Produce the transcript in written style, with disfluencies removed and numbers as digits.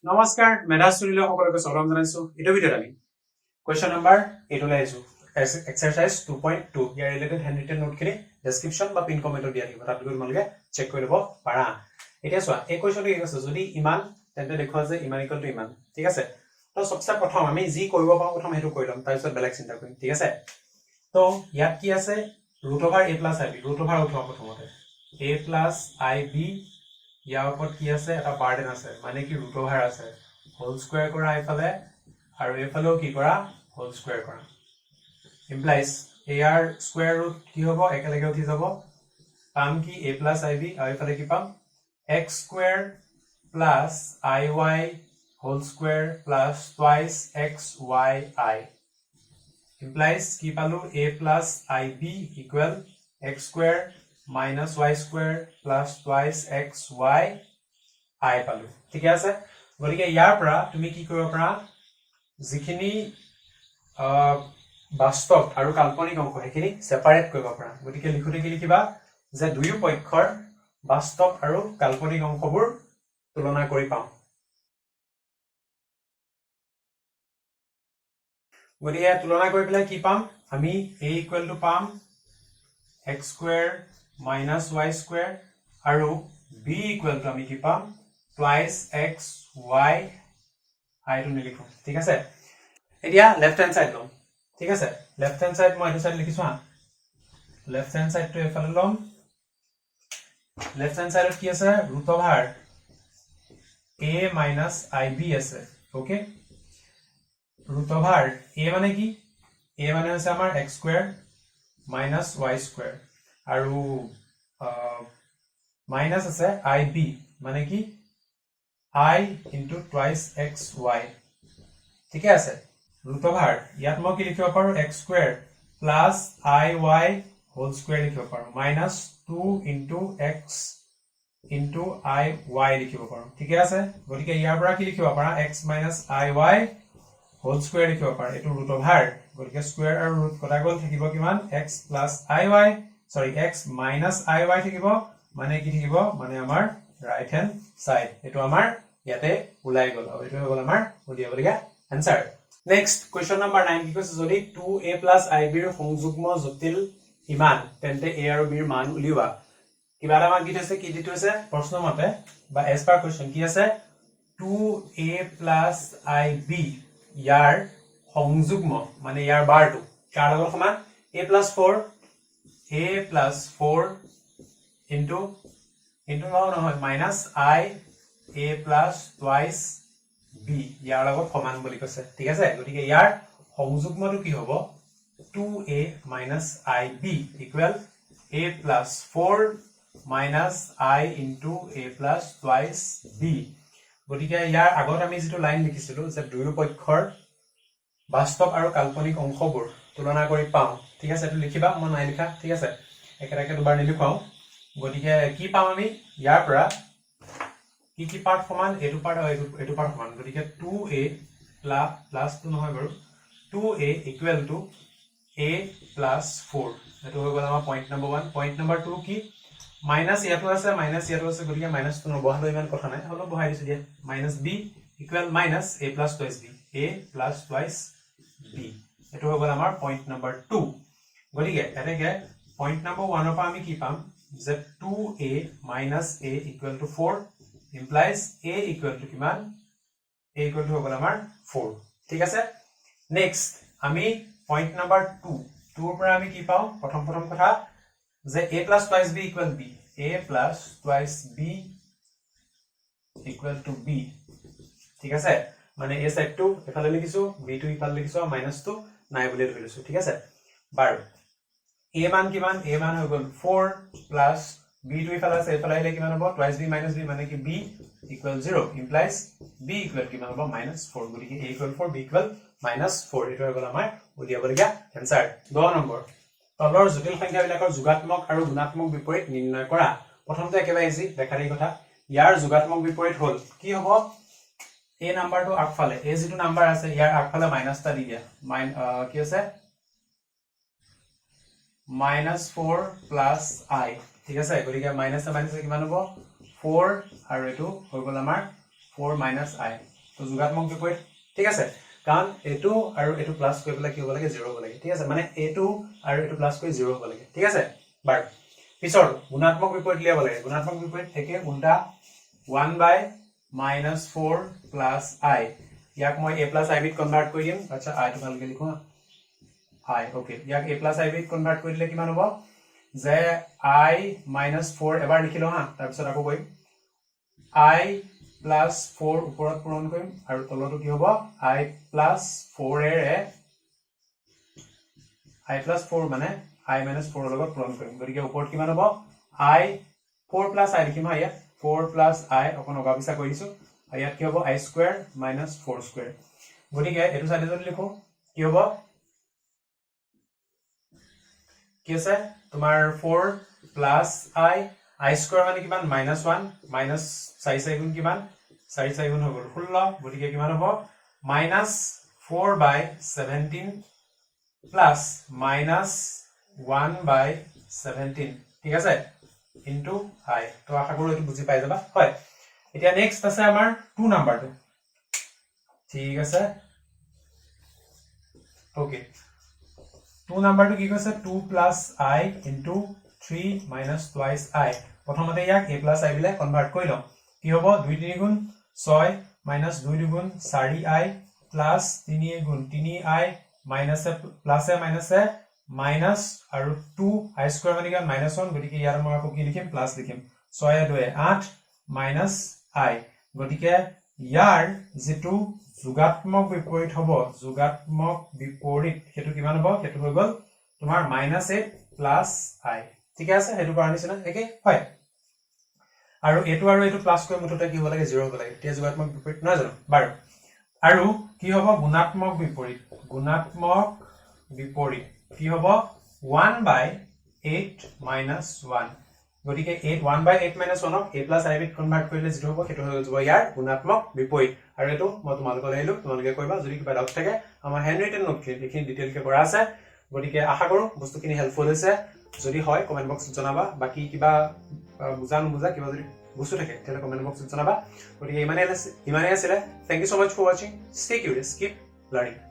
নমস্কাৰ মেধা ষ্টুডিঅ সকলোকে স্বাগতম জনাইছো এইটো ভিডিঅ'ত আমি কোৱেশ্চন নাম্বাৰ 8 লৈ আহিছো এক্সাৰসাইজ 2.2 ইয়াৰ ৰিলেটেড হ্যান্ডৰিটেন নোটখিনি ডেসক্ৰিপচন বা পিন কমেন্টত দিয়া থাকিব তাত গৈ তোমালোকে চেক কৰি লব পাৰা এতিয়া চোৱা এই কোৱেশ্চনটো কি আছে যদি ইমান তেন্তে দেখুৱা যে ইমান ইকুৱেল টু ইমান ঠিক আছে তো সবচে প্ৰথম আমি যি কৰিব পাৰো প্ৰথম হেতু কৰি লম তাৰ পিছত বেলেগ চিন্তা কৰিম ঠিক আছে তো ইয়াত কি আছে √a + ib √, উঠাও প্ৰথমতে a + ib ইয়াৰ ওপৰত কি আছে এটা বাৰ্ডেন আছে মানে কি √, আছে হোল স্কয়াৰ কৰা এফালে আৰু এফালেও কি কৰা হোল স্কয়াৰ কৰা ইমপ্লাইজ এৰ স্কয়াৰ ৰুট কি হ'ব একেলগে উঠি যাব পাম কি a + ib আৰু এফালে কি পাম x² + iy whole square + twice xyi implies কি পালো a + ib = x² - y² + twice xy I পালো ঠিক আছে গতিকে ইয়াৰ পৰা তুমি কি কৰিব পাৰা যিখিনি বাস্তৱ আৰু কাল্পনিক অংশ হেখিনি সেপাৰেট কৰিব পাৰা গতিকে লিখোতে কি লিখিবা যে দুয়ো পক্ষৰ বাস্তৱ আৰু কাল্পনিক অংশবোৰ তুলনা কৰি পাম গতিকে তুলনা কৰি পেলাই কি পাম আমি a = পাম x² - y² আৰু b = আমি কি পাম twice xy I টো নিলিখো ঠিক আছে এতিয়া লেফট হ্যান্ড সাইড লম ঠিক আছে লেফট হ্যান্ড সাইড মই এটো সাইড লিখিছো হা লেফট হ্যান্ড সাইড টো এফালে লম লেফট হ্যান্ড সাইডত কি আছে √a - ib আছে ওকে √a মানে কি a মানে হৈছে আমাৰ x² - y² আৰু মাইনাস আছে ib মানে কি I * twice xy ঠিক আছে √, ইয়াত মই কি লিখিব পাৰো x² + iy হোল স্কয়াৰ লিখিব পাৰো -2 * x * iy লিখিব পাৰো ঠিক আছে গতিকে ইয়াৰ পৰা কি লিখিব পাৰা x - iy হোল স্কয়াৰ লিখিব পাৰা এটো √, গতিকে স্কয়াৰ আৰু ৰুট কটা গল থাকিব কিমান x + iy সৰি x - iy থাকিব মানে কি থাকিব মানে আমাৰ ৰাইট হ্যান্ড সাইড এটো আমাৰ ইয়াতে উলাই গল আৰু এটো হৈ গল আমাৰ উলিয়াবলিয়া আনসাৰ নেক্সট কোৱেশ্চন নাম্বাৰ 9 কি কৈছে যদি 2a + ib ৰ সংযুগ্ম জটিল ইমান তেন্তে a আৰু b ৰ মান উলিওৱা কিবা এটা মান কি থৈছে কি দিটো আছে প্ৰশ্ন মতে বা এজ পাৰ কোৱেশ্চন কি আছে 2a + ib ইয়াৰ সংযুগ্ম মানে ইয়াৰ বাৰটো কাৰ লগত সমান a + 4 into নহয় -i a + twice b ইয়াৰ লগত সমান বুলি কৈছে ঠিক আছে গতিকে ইয়াৰ সংযুগ্মটো কি হ'ব 2a - ib = a + 4 - i into a + twice b গতিকে ইয়াৰ আগত আমি যেটো লাইন লিখিছিলো যে দুয়ো পক্ষৰ বাস্তৱ আৰু কাল্পনিক অংশবোৰ তুলনা কৰি পাও ঠিক আছে এটো লিখিবা মই নাই লিখা ঠিক আছে একেটাকে দুবাৰ নিলিখাও গতিকে কি পাম আমি ইয়াৰ পৰা কি পাৰ্ট সমান এটো পাৰ্ট আৰু এটো পাৰ্ট সমান গতিকে 2a প্লাস টু নহয় বাৰু 2a = a + 4 এটো হৈ গল আমাৰ পইণ্ট নম্বৰ 1 পইণ্ট নম্বৰ 2 কি মাইনাস ইয়াতো আছে গতিকে মাইনাস টো নবহালো ইমান কথা নাই হলো বহাই দিছো দিয়া -b = -a + twice b a + twice b এটো হৈ গল আমাৰ পইণ্ট নম্বৰ 2 গতিকে এটাকে পইণ্ট নম্বৰ 1 ৰ পৰা আমি কি পাম যে 2a - a = 4 implies a = কিমান a = হৈ গল আমাৰ 4 ঠিক আছে নেক্সট আমি পইণ্ট নম্বৰ 2 ৰ পৰা আমি কি পাও প্ৰথম কথা যে a + twice b = b a + twice b = b ঠিক আছে মানে a সাইডটো এফালে লিখিছো b টো ইফালে লিখিছো মাইনাস টো নাই বুলি ধৰি লৈছো ঠিক আছে বাৰু a মান কিমান a মান হৈ গল 4 প্লাস b টো ইফালে আছে এফালে আহিলে কিমান হ'ব twice b - b মানে কি b = 0 implies b = কিমান হ'ব -4 গতিকে a = 4 b = -4 এটো হৈ গল আমাৰ উলিয়াবলগীয়া আনসাৰ 10 নম্বৰ তলৰ জটিল সংখ্যাবিলাকৰ যোগাত্মক আৰু গুণাত্মক বিপৰীত নিৰ্ণয় কৰা প্ৰথমতে একেবাৰে ইজি দেখাৰি কথা ইয়াৰ যোগাত্মক বিপৰীত হল কি হ'ব এই নাম্বাৰটো আগফালে এই যেটো নাম্বাৰ আছে ইয়াৰ আগফালে মাইনাস টা দি দিয়া কি আছে -4 plus i ঠিক আছে গতিকে মাইনাস কিমান হ'ব 4 আৰু এটো হৈ গল আমাৰ 4 minus I তো যোগাত্মক বিপৰীত ঠিক আছে কাৰণ এটো আৰু এটো প্লাস কৰি পেলাই কি হ'ব লাগে 0 হ'ব লাগে ঠিক আছে মানে এটো আৰু এটো প্লাস কৰি 0 হ'ব লাগে ঠিক আছে বাৰ পিছৰ গুণাত্মক বিপৰীত লিয়াব লাগে গুণাত্মক বিপৰীত থাকে উল্টা 1 by minus 4 plus I ইয়াক মই a plus I বিত কনভাৰ্ট কৰি দিম আচ্ছা I টো ভালকৈ লিখো I ওকে ইয়াক a plus I বিত কনভাৰ্ট কৰি দিলে কিমান হ'ব যে I minus 4 এবাৰ লিখিলো হা তাৰ পিছত আকৌ কই I plus 4 ওপৰত পূৰণ কৰিম আৰু তলটো কি হ'ব I plus 4 array I plus 4 মানে I minus 4 লগত পূৰণ কৰিম গতিকে ওপৰত কিমান হ'ব I 4 plus I লিখিম ইয়াত 4 plus I অকন অগাপিছা কৰি দিছো ইয়াত কি হ'ব I square minus 4 square গতিকে এটো সাইডে যদি লিখো কি হ'ব কি আছে তোমাৰ 4 plus I square মানে কিমান -1 minus 4 4 গুণ কিমান 4 4 গুণ হৈ গ'ল 16 গতিকে কিমান হ'ব -4 by 17 plus -1 by 17 ঠিক আছে into I তো আশা কৰো এটো বুজি পাই যাবা হয় এতিয়া নেক্সট আছে আমাৰ 2 নাম্বাৰটো ঠিক আছে ওকে 2 নাম্বাৰটো কি কৈছে 2 plus I into 3 minus twice I প্ৰথমতে ইয়াক a plus I বিলে কনভাৰ্ট কৰি লওঁ কি হ'ব 2 3 গুণ 6 minus 2 গুণ 4I plus 3 গুণ 3I minus plus minus minus আৰু 2 I square মানে কিমান -1 গতিকে ইয়াৰ মই আকৌ কি লিখিম প্লাস লিখিম 6 2 8 minus I গতিকে ইয়াৰ যেটো যোগাত্মক বিপৰীত হ'ব যোগাত্মক বিপৰীত হেতু কিমান হ'ব হেতু হৈ গল তোমাৰ -8 plus I ঠিক আছে হেতু কৰা নিচিনা একে হয় আৰু এটো প্লাস কৰি মুঠতে কি হ'ব লাগে 0 হ'ব লাগে এতিয়া যোগাত্মক বিপৰীত নহয় জানো বাৰু আৰু কি হ'ব গুণাত্মক বিপৰীত কি হ'ব 1 by 8 minus 1 গতিকে 1 by 8 minus 1 a plus I বিত কনভাৰ্ট কৰিলে যেটো হ'ব হেতু হৈ যাব ইয়াৰ গুণাত্মক বিপৰীত আৰু এটো মই তোমালোকক লাইলো তোমালোকে কইবা যদি কিবা ডাউট থাকে আমাৰ হ্যান্ডৰিটেন নোট লিখি ডিটেইল কে কৰা আছে গতিকে আশা কৰো বস্তুখিনি হেল্পফুল হৈছে যদি হয় কমেন্ট বক্সত জনাবা বাকি কিবা বুজা কিবা যদি বস্তু থাকে তেলে কমেন্ট বক্সত জনাবা গতিকে ইমানে আছে thank you so much for watching stay curious keep learning